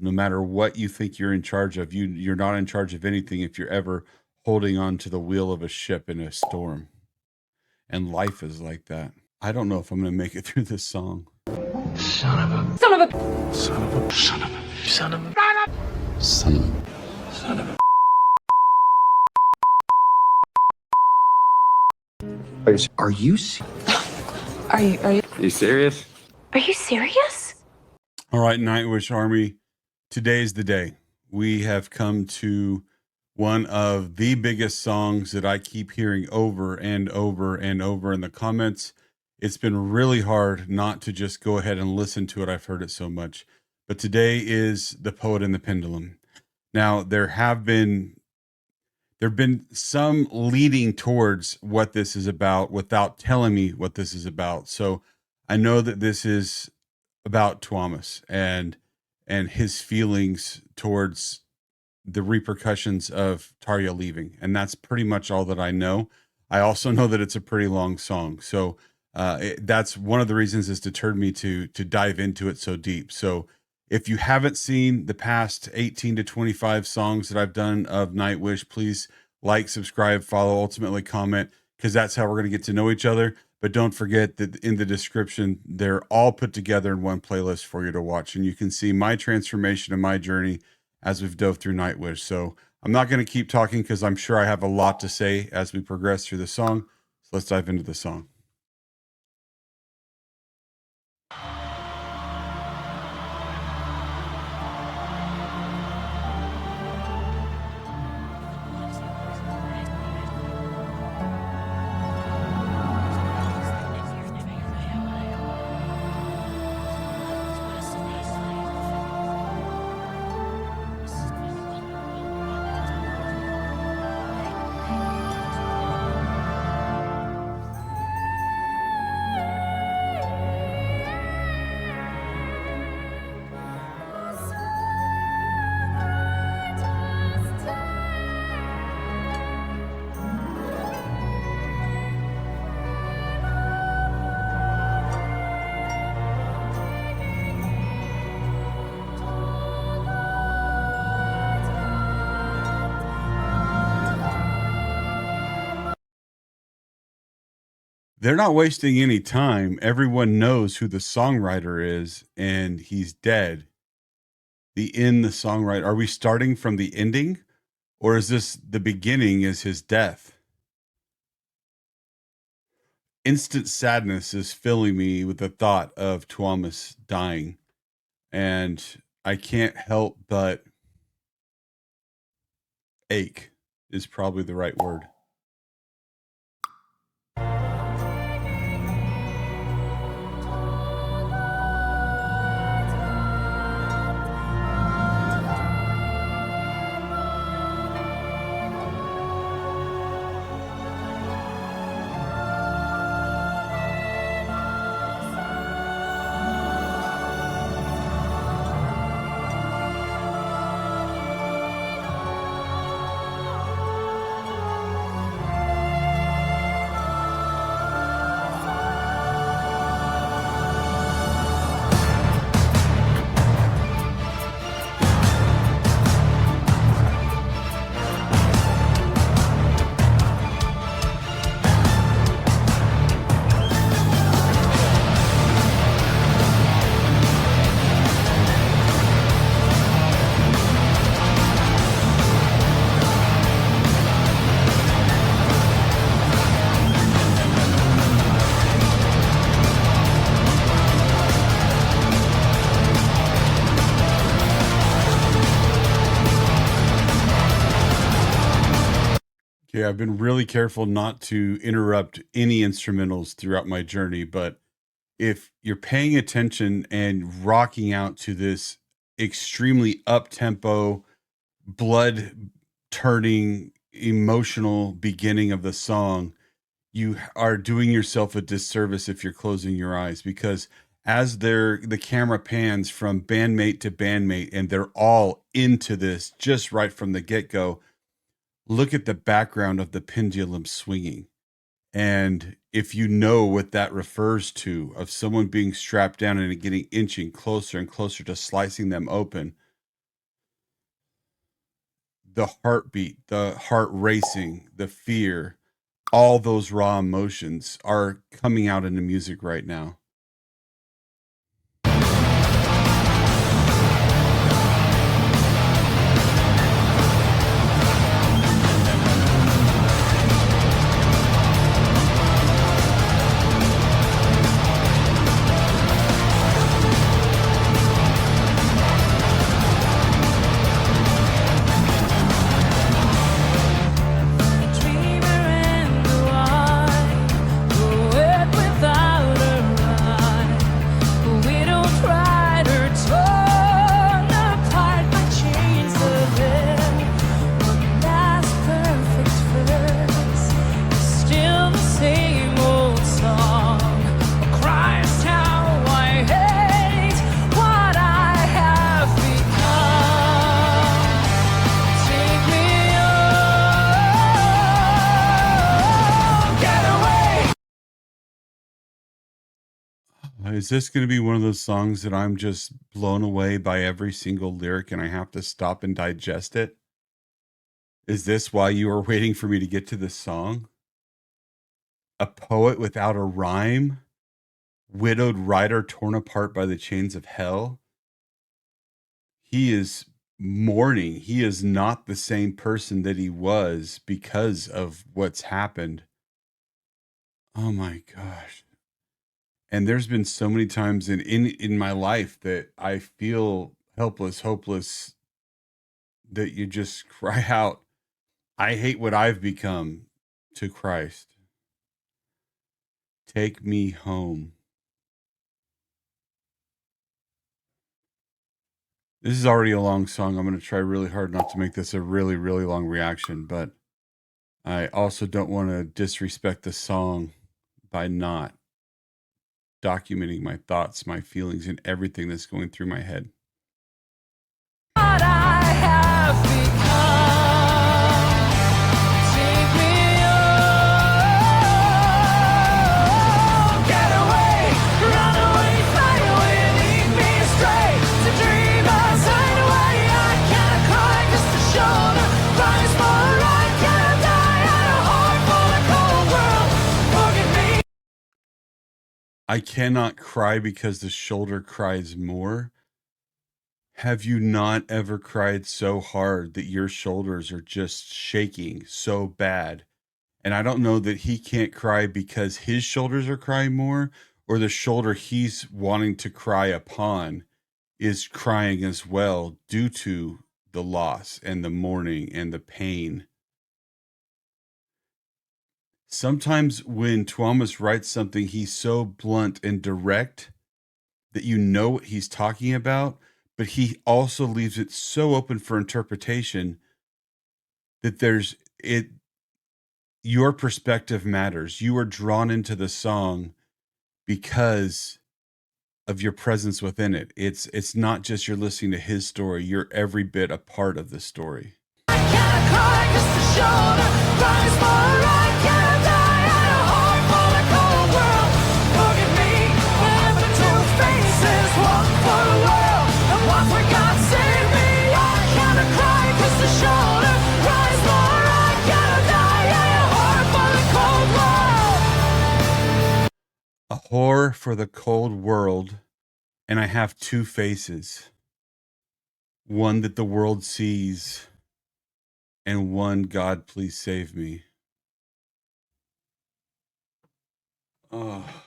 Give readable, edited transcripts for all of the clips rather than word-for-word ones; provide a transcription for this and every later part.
No matter what you think you're in charge of, you're not in charge of anything if you're ever holding on to the wheel of a ship in a storm. And life is like that. I don't know if I'm going to make it through this song. Son of a. Son of a. Son of a. Son of a. Son of a. Son of a. Son of a. Are you Are you You serious? are you serious? All right, Nightwish Army, today's the day. We have come to one of the biggest songs that I keep hearing over and over and over in the comments. It's been really hard not to just go ahead and listen to it. I've heard it so much. But today is The Poet and the Pendulum. Now, there have been some leading towards what this is about without telling me what this is about. So I know that this is about Thomas and his feelings towards the repercussions of Tarja leaving. And that's pretty much all that I know. I also know that it's a pretty long song. So that's one of the reasons that's deterred me to dive into it so deep. So if you haven't seen the past 18 to 25 songs that I've done of Nightwish, please like, subscribe, follow, ultimately comment, because that's how we're going to get to know each other. But don't forget that in the description, they're all put together in one playlist for you to watch. And you can see my transformation and my journey as we've dove through Nightwish. So I'm not going to keep talking because I'm sure I have a lot to say as we progress through the song. So let's dive into the song. They're not wasting any time. Everyone knows who the songwriter is, and he's dead. The songwriter. Are we starting from the ending, or is this the beginning? Is his death? Instant sadness is filling me with the thought of Thomas dying, and I can't help but ache is probably the right word. Okay, I've been really careful not to interrupt any instrumentals throughout my journey, but if you're paying attention and rocking out to this extremely up-tempo, blood turning, emotional beginning of the song, you are doing yourself a disservice if you're closing your eyes, because as the camera pans from bandmate to bandmate and they're all into this just right from the get-go, look at the background of the pendulum swinging. And if you know what that refers to, of someone being strapped down and getting inching closer and closer to slicing them open, the heartbeat, the heart racing, the fear, all those raw emotions are coming out in the music right now. Is this going to be one of those songs that I'm just blown away by every single lyric and I have to stop and digest it? Is this why you were waiting for me to get to this song? A poet without a rhyme? Widowed writer torn apart by the chains of hell? He is mourning. He is not the same person that he was because of what's happened. Oh my gosh. And there's been so many times in my life that I feel helpless, hopeless, that you just cry out, I hate what I've become, to Christ. Take me home. This is already a long song. I'm going to try really hard not to make this a really, really long reaction, but I also don't want to disrespect the song by not documenting my thoughts, my feelings, and everything that's going through my head. What I have become, take me home, get away, run away, fly away, lead me astray, to dream outside away. I can't cry 'cause the shoulder cries more. I can't die at a heart full of cold world. Forgive me. I cannot cry because the shoulder cries more. Have you not ever cried so hard that your shoulders are just shaking so bad? And I don't know that he can't cry because his shoulders are crying more, or the shoulder he's wanting to cry upon is crying as well due to the loss and the mourning and the pain. Sometimes when Tuomas writes something, he's so blunt and direct that you know what he's talking about, but he also leaves it so open for interpretation that your perspective matters. You are drawn into the song because of your presence within it. It's not just you're listening to his story, you're every bit a part of the story. I can't cry 'cause the shoulder cries more. I can't die at a heart full of cold world. Forgive me, never two faces, one for the world, and one for God save me. I can't cry 'cause the shoulder cries more. I can't die at a heart full of cold world. A whore for the cold world, and I have two faces. One that the world sees, and one, God, please save me. Oh.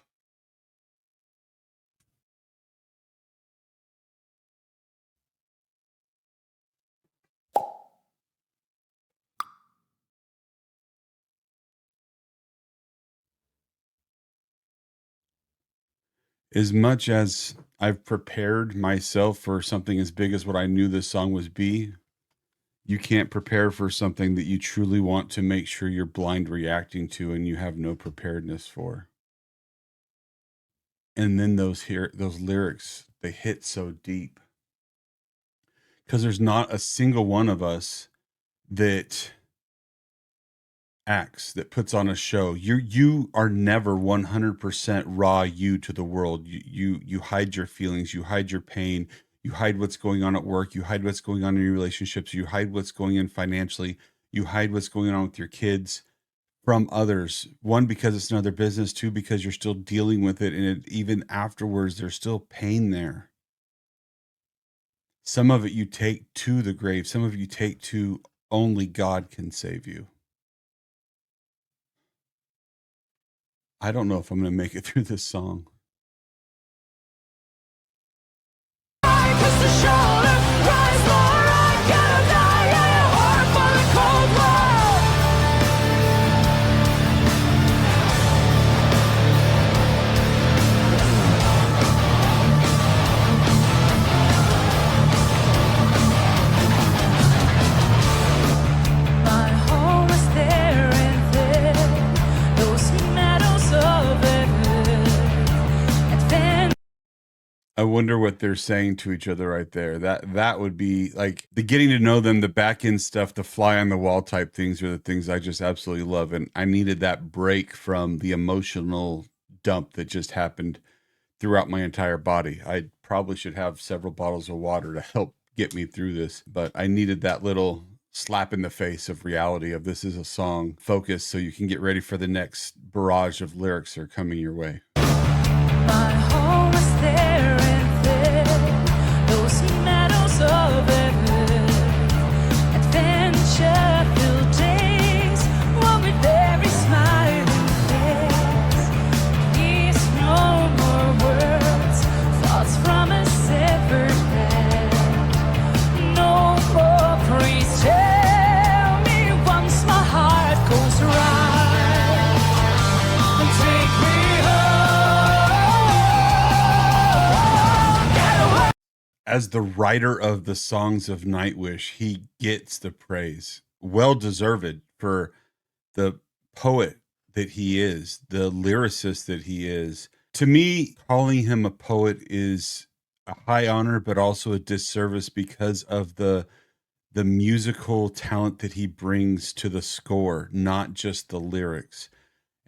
As much as I've prepared myself for something as big as what I knew this song was be, you can't prepare for something that you truly want to make sure you're blind reacting to and you have no preparedness for. And then those lyrics, they hit so deep. Because there's not a single one of us that acts, that puts on a show. You are never 100% raw you to the world. You hide your feelings, you hide your pain, You hide what's going on at work. You hide what's going on in your relationships. You hide what's going on financially. You hide what's going on with your kids from others. One, because it's another business. Two, because you're still dealing with it. And even afterwards, there's still pain there. Some of it you take to the grave. Some of it you take to only God can save you. I don't know if I'm going to make it through this song. I wonder what they're saying to each other right there. That would be like the getting to know them, the back end stuff, the fly on the wall type things are the things I just absolutely love. And I needed that break from the emotional dump that just happened throughout my entire body. I probably should have several bottles of water to help get me through this, but I needed that little slap in the face of reality of this is a song. Focus so you can get ready for the next barrage of lyrics that are coming your way. My home is there and there, those meadows of heaven, adventure-filled days, one with every smiling face. Here's no more words, thoughts from a severed head. No more please tell me once my heart goes right, and take me home. As the writer of the songs of Nightwish, he gets the praise. Well deserved for the poet that he is, the lyricist that he is. To me, calling him a poet is a high honor, but also a disservice because of the musical talent that he brings to the score, not just the lyrics.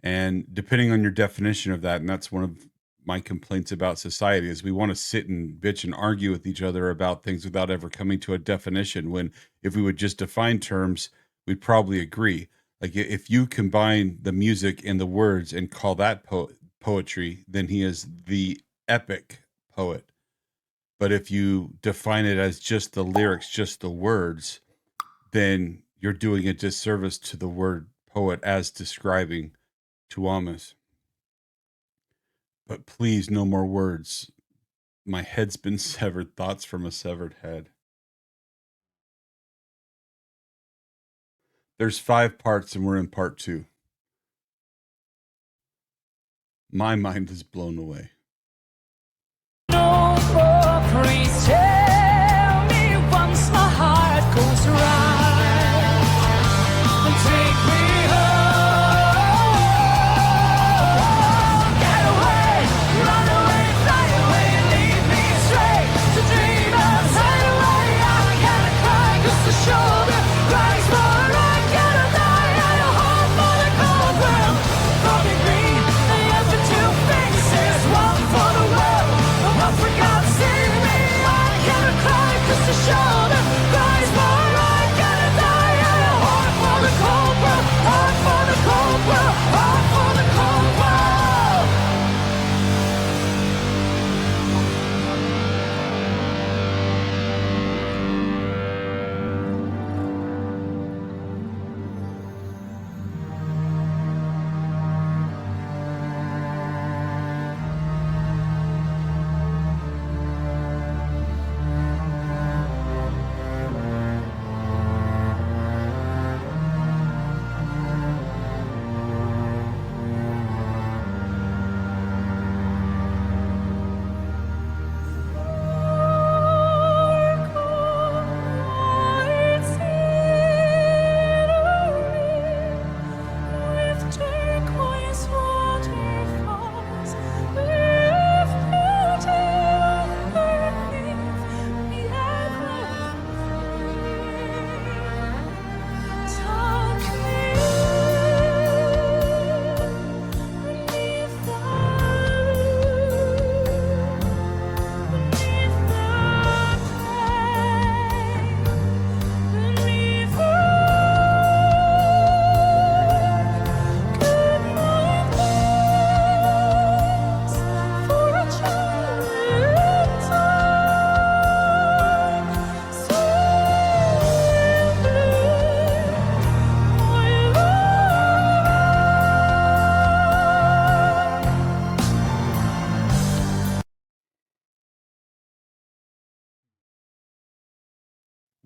And depending on your definition of that, and that's one of my complaints about society, is we want to sit and bitch and argue with each other about things without ever coming to a definition, when if we would just define terms, we'd probably agree. Like if you combine the music and the words and call that poetry, then he is the epic poet. But if you define it as just the lyrics, just the words, then you're doing a disservice to the word poet as describing Tuamas. But please, no more words. My head's been severed. Thoughts from a severed head. There's 5 parts and we're in part 2. My mind is blown away. No more, please tell me once my heart goes right, and take me home. Get away, run away, fly away, lead me straight to dreamers hideaway. I gotta cry 'cause the shoulder cries more. I gotta die at a home for the cold world. Forgive me, the other two faces, one for the world. Oh, for God's sake, me, I can't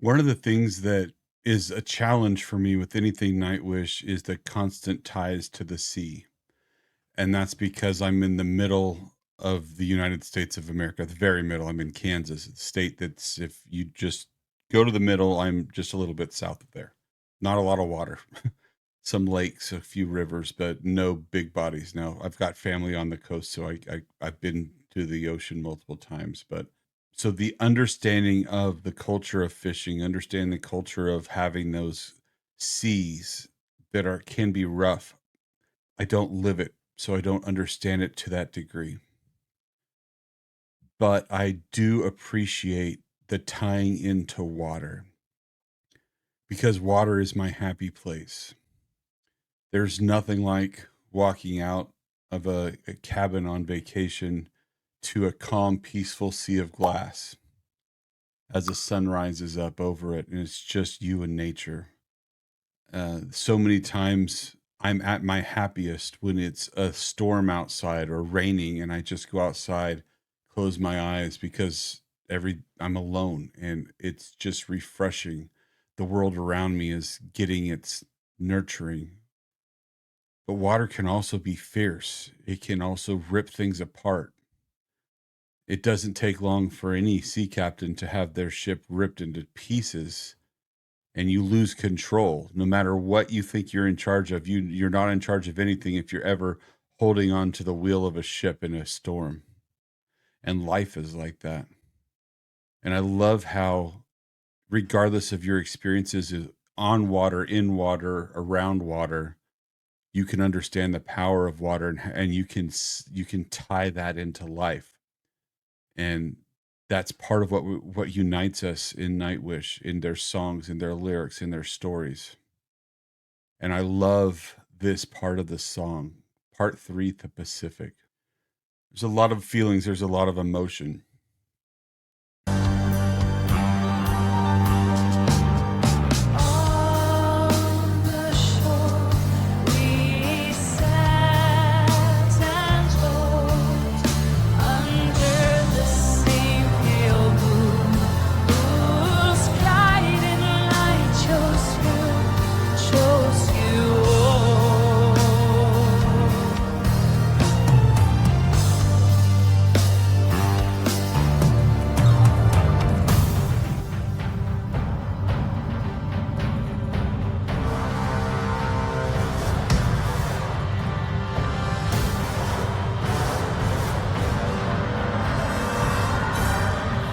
One of the things that is a challenge for me with anything Nightwish is the constant ties to the sea. And that's because I'm in the middle of the United States of America, the very middle. I'm in Kansas, a state that's, if you just go to the middle, I'm just a little bit south of there. Not a lot of water, some lakes, a few rivers, but no big bodies. Now, I've got family on the coast, so I've been to the ocean multiple times. But so the understanding of the culture of fishing, understanding the culture of having those seas that are can be rough. I don't live it, so I don't understand it to that degree. But I do appreciate the tying into water because water is my happy place. There's nothing like walking out of a cabin on vacation to a calm, peaceful sea of glass as the sun rises up over it, and it's just you and nature. So many times I'm at my happiest when it's a storm outside or raining, and I just go outside, close my eyes because I'm alone, and it's just refreshing. The world around me is getting its nurturing. But water can also be fierce. It can also rip things apart. It doesn't take long for any sea captain to have their ship ripped into pieces and you lose control. No matter what you think you're in charge of, you're not in charge of anything if you're ever holding on to the wheel of a ship in a storm. And life is like that. And I love how, regardless of your experiences on water, in water, around water, you can understand the power of water, and you can tie that into life. And that's part of what unites us in Nightwish, in their songs, in their lyrics, in their stories. And I love this part of the song, part 3, the Pacific. There's a lot of feelings. There's a lot of emotion.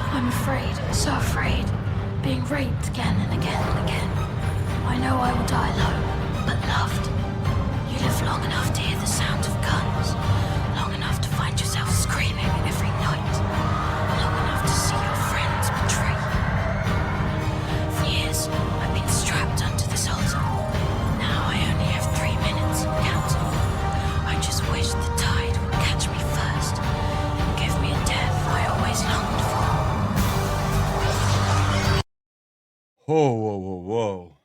I'm afraid, so afraid. Being raped again and again and again. I know I will die alone, but loved. You live long enough to hear the sound of guns. Long enough to find yourself screaming every night. Long enough to see your friends betray you. For years, I've been strapped onto this altar. Now I only have 3 minutes, counting. I just wish the tide would catch me first and give me a death I always longed for. Whoa, whoa, whoa, whoa.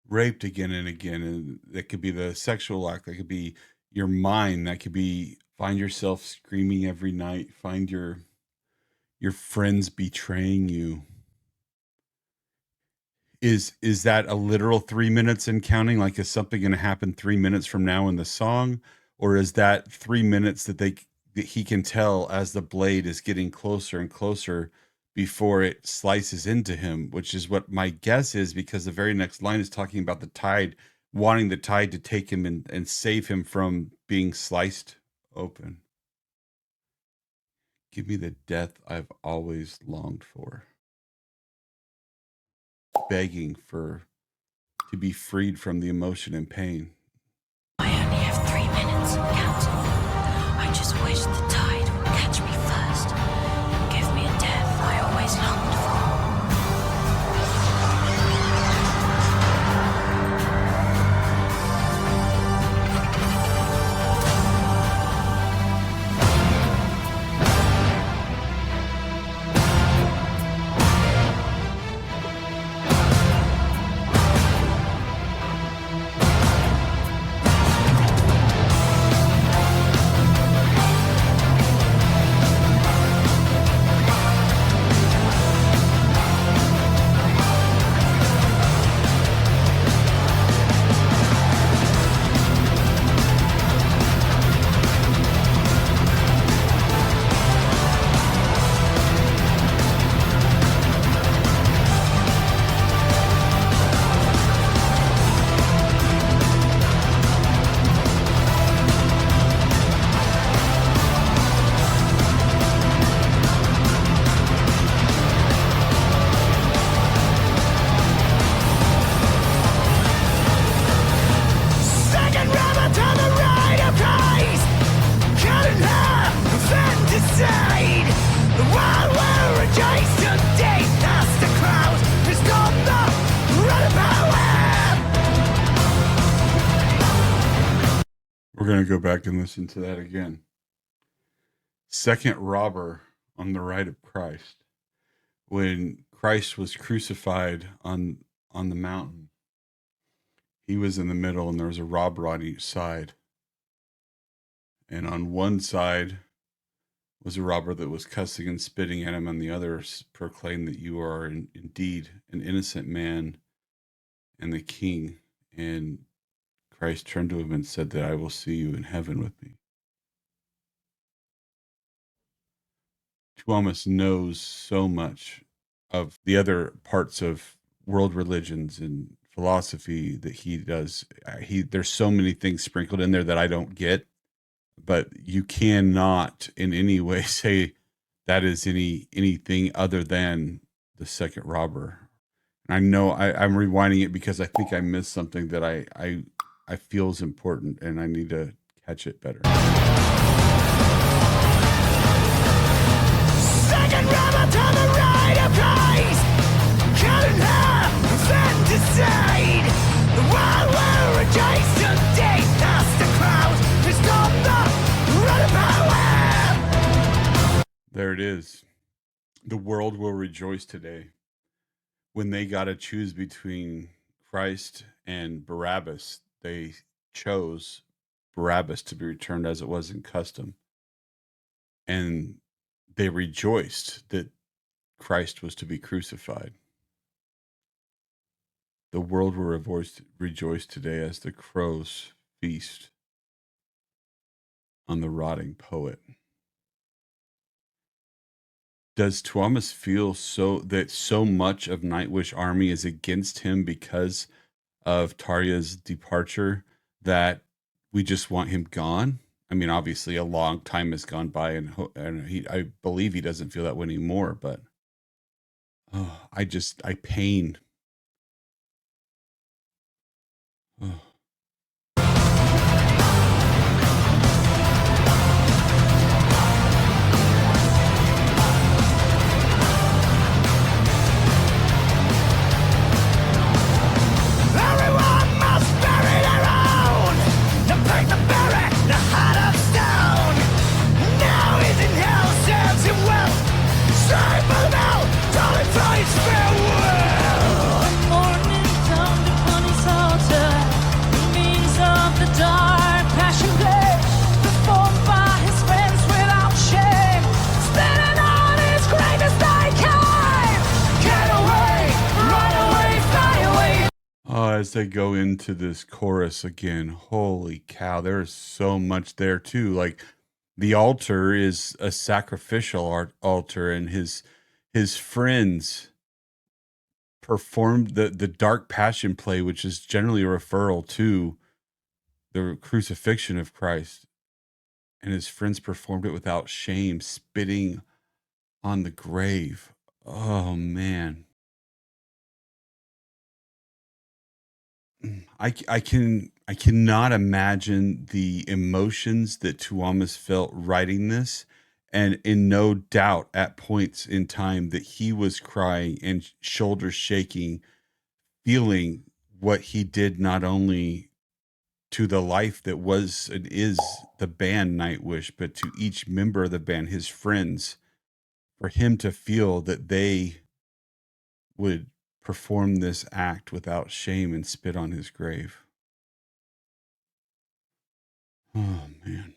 Raped again and again. And that could be the sexual act. That could be your mind. That could be find yourself screaming every night. Find your friends betraying you. Is that a literal 3 minutes and counting? Like, is something going to happen 3 minutes from now in the song? Or is that 3 minutes that he can tell as the blade is getting closer and closer before it slices into him, which is what my guess is, because the very next line is talking about the tide, wanting the tide to take him and save him from being sliced open. Give me the death I've always longed for. Begging to be freed from the emotion and pain. I only have 3 minutes, counting. I just wish the tide would catch me first and give me a death I always longed for. We're going to go back and listen to that again. Second robber on the right of Christ. When Christ was crucified on the mountain, he was in the middle and there was a robber on each side. And on one side was a robber that was cussing and spitting at him, and the other proclaimed that you are indeed an innocent man and the king. And Christ turned to him and said that I will see you in heaven with me. Tuomas knows so much of the other parts of world religions and philosophy that he does. There's so many things sprinkled in there that I don't get, but you cannot in any way say that is anything other than the second robber. And I know I'm rewinding it because I think I missed something that I feel is important, and I need to catch it better. Second robber to the right of Christ, cut in half, then decide. While we're rejoiced today, that's the crowd is not the run power. There it is. The world will rejoice today. When they got to choose between Christ and Barabbas, they chose Barabbas to be returned as it was in custom. And they rejoiced that Christ was to be crucified. The world will rejoice today as the crows feast on the rotting poet. Does Tuomas feel that so much of Nightwish army is against him because of Tarja's departure that we just want him gone? I mean, obviously a long time has gone by, and I believe he doesn't feel that way anymore, but I pain. Oh. Everyone must bury their own. To break the barrack, the heart of stone. Now he's in hell, serves him well. Straight for the bell, calling for his farewell. Morning dawned upon his altar. The means of the dark passion day, performed by his friends without shame. Spinning on his grave as they came. Get away, run away, fly away. As they go into this chorus again, holy cow, there's so much there too. Like the altar is a sacrificial altar, and his friends performed the dark passion play, which is generally a referral to the crucifixion of Christ. And his friends performed it without shame, spitting on the grave. Oh man. I cannot imagine the emotions that Tuomas felt writing this, and in no doubt at points in time that he was crying and shoulders shaking, feeling what he did not only to the life that was and is the band Nightwish, but to each member of the band, his friends, for him to feel that they would perform this act without shame and spit on his grave. Oh man.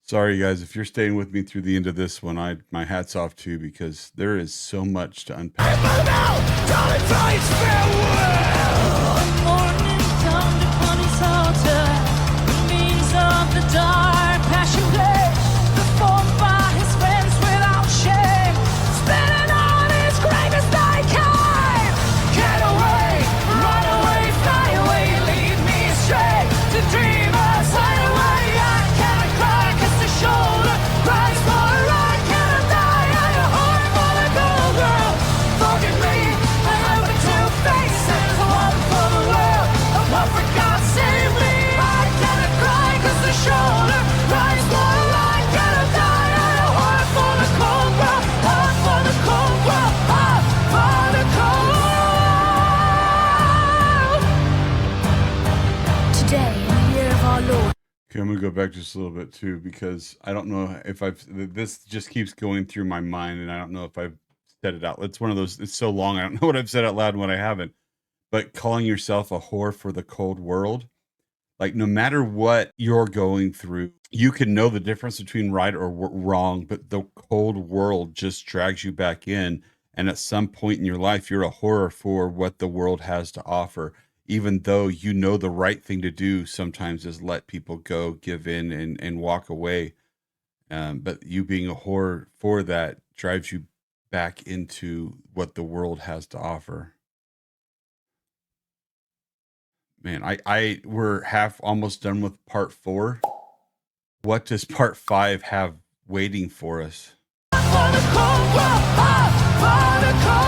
Sorry guys, if you're staying with me through the end of this one, my hat's off to you, because there is so much to unpack. Morning dawned upon his altar. The means of the dark passion play, performed by his friends without shame. Spinning on his grave as they came. Get away, run away, fly away, lead me astray to dreamers hide away. I cannot cry 'cause the shoulder cries for I cannot die. I a heart full of gold, girl. Forgive me, I have the two faces, one for the world, Okay, I'm gonna go back just a little bit too, because I don't know if this just keeps going through my mind, and I don't know if I've said it out. It's one of those. It's so long, I don't know what I've said out loud and what I haven't. But calling yourself a whore for the cold world, like no matter what you're going through, you can know the difference between right or wrong, but the cold world just drags you back in. And at some point in your life, you're a whore for what the world has to offer, even though you know the right thing to do sometimes is let people go, give in, and walk away. But you being a whore for that drives you back into what the world has to offer. Man, we're half almost done with part 4. What does part 5 have waiting for us? For the cold world, for the cold.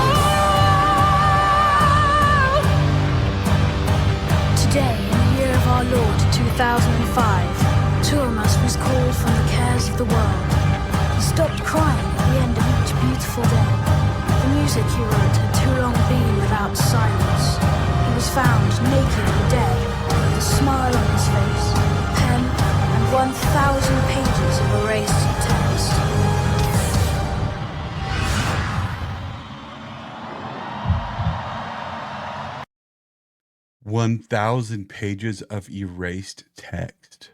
Today, in the year of our Lord 2005, Tuamus was called from the cares of the world. He stopped crying at the end of each beautiful day. The music he wrote had too long been without silence. He was found naked and dead, with a smile on his face, a pen, and 1,000 pages of erased text. One 1,000 pages of erased text.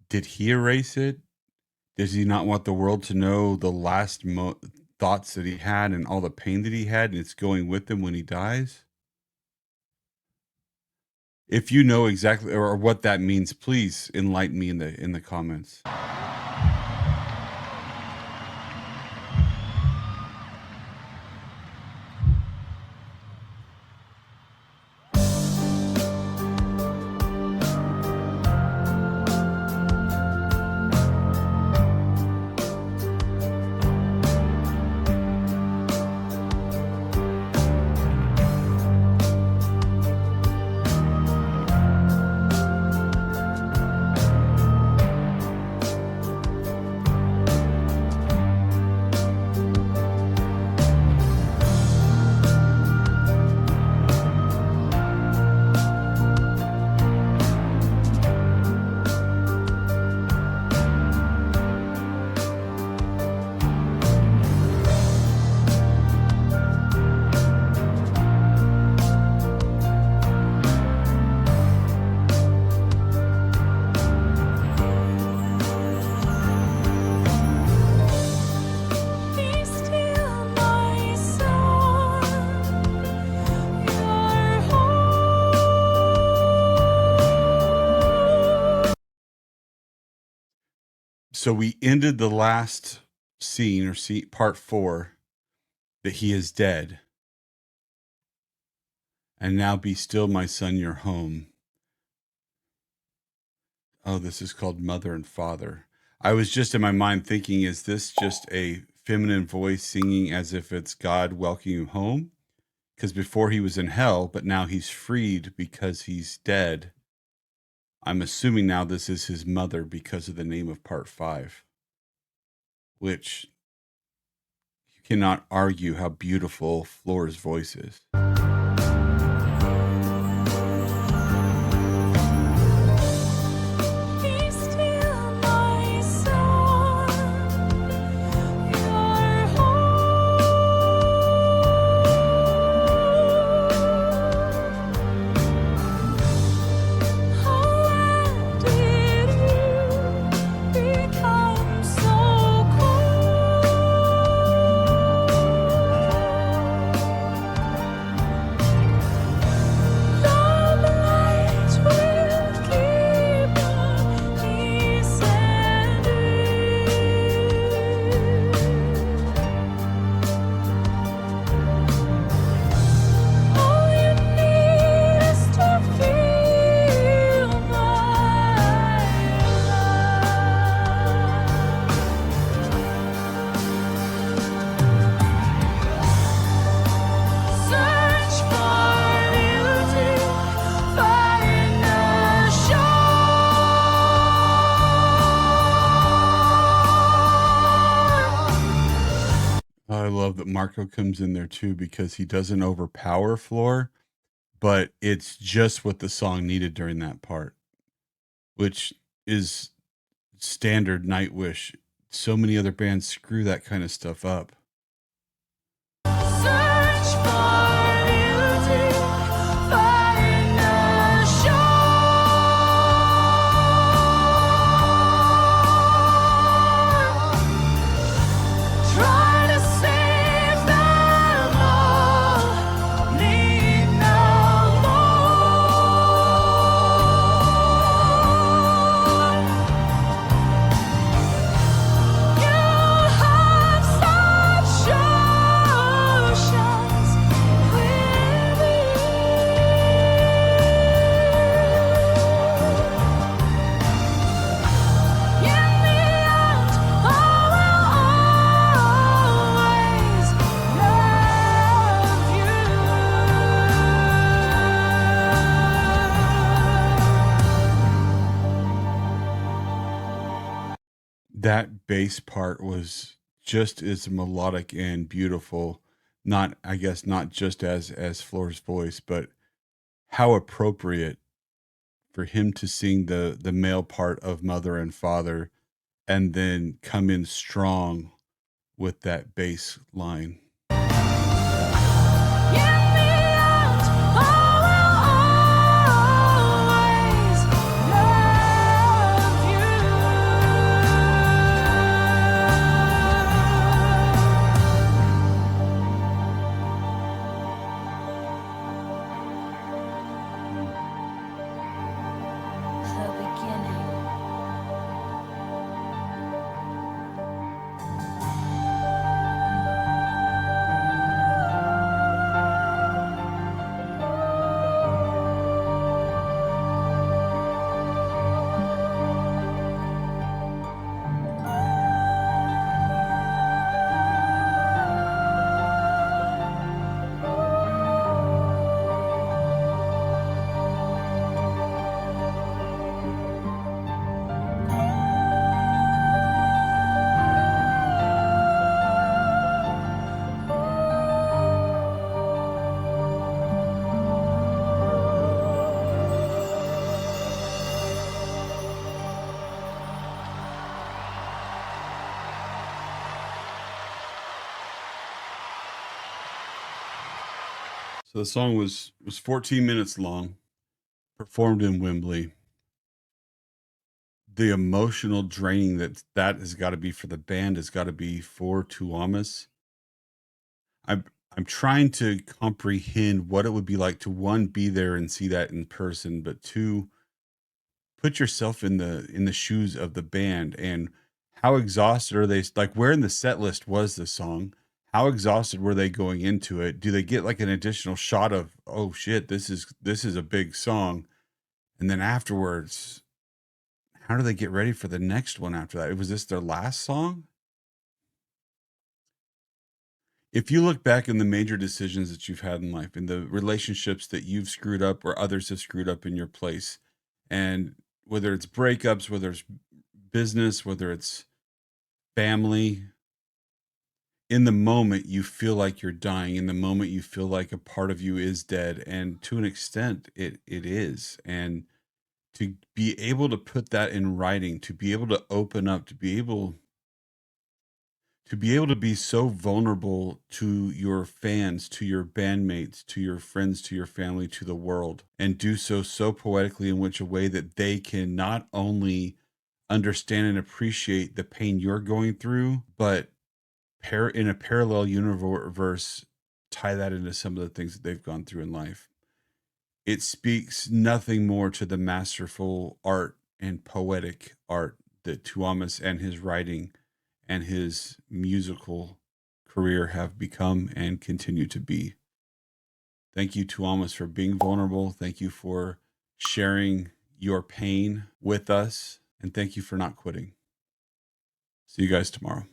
Did he erase it? Does he not want the world to know the last thoughts that he had and all the pain that he had, and it's going with him when he dies? If you know exactly or what that means, please enlighten me in the comments. Be still, my soul. Your home. So we ended the last scene or part 4 that he is dead. And now be still, my son, your home. Oh, this is called Mother and Father. I was just in my mind thinking, is this just a feminine voice singing as if it's God welcoming him home? Because before he was in hell, but now he's freed because he's dead. I'm assuming now this is his mother because of the name of part 5, which you cannot argue how beautiful Flora's voice is. Be still, my soul. Your home. How did you become so cold? Love light will keep on descending. All you need is to feel my love. Search for beauty, find the shore. I love that Marco comes in there too, because he doesn't overpower Floor, but it's just what the song needed during that part, which is standard Nightwish. So many other bands screw that kind of stuff up. Search for beauty, find the shore. Try to save them all, need no more. You have such oceans within. In the end, I will always love you. That bass part was just as melodic and beautiful. Not, I guess, not just as Floor's voice, but how appropriate for him to sing the male part of mother and father, and then come in strong with that bass line. In the end, I will always love you. The beginning. So the song was 14 minutes long, performed in Wembley. The emotional draining that has got to be for the band has got to be for Tuomas. I'm trying to comprehend what it would be like to, one, be there and see that in person, but two, put yourself in the shoes of the band, and how exhausted are they? Like, where in the set list was the song? How exhausted were they going into it? Do they get like an additional shot of, oh shit, this is a big song, and then afterwards, how do they get ready for the next one after that? Was this their last song? If you look back in the major decisions that you've had in life, in the relationships that you've screwed up or others have screwed up in your place, and whether it's breakups, whether it's business, whether it's family, in the moment you feel like you're dying. In the moment you feel like a part of you is dead, and to an extent it is. And to be able to put that in writing, to be able to open up, to be so vulnerable to your fans, to your bandmates, to your friends, to your family, to the world, and do so poetically, in which a way that they can not only understand and appreciate the pain you're going through, but in a parallel universe, tie that into some of the things that they've gone through in life. It speaks nothing more to the masterful art and poetic art that Tuomas and his writing and his musical career have become and continue to be. Thank you, Tuomas, for being vulnerable. Thank you for sharing your pain with us. And thank you for not quitting. See you guys tomorrow.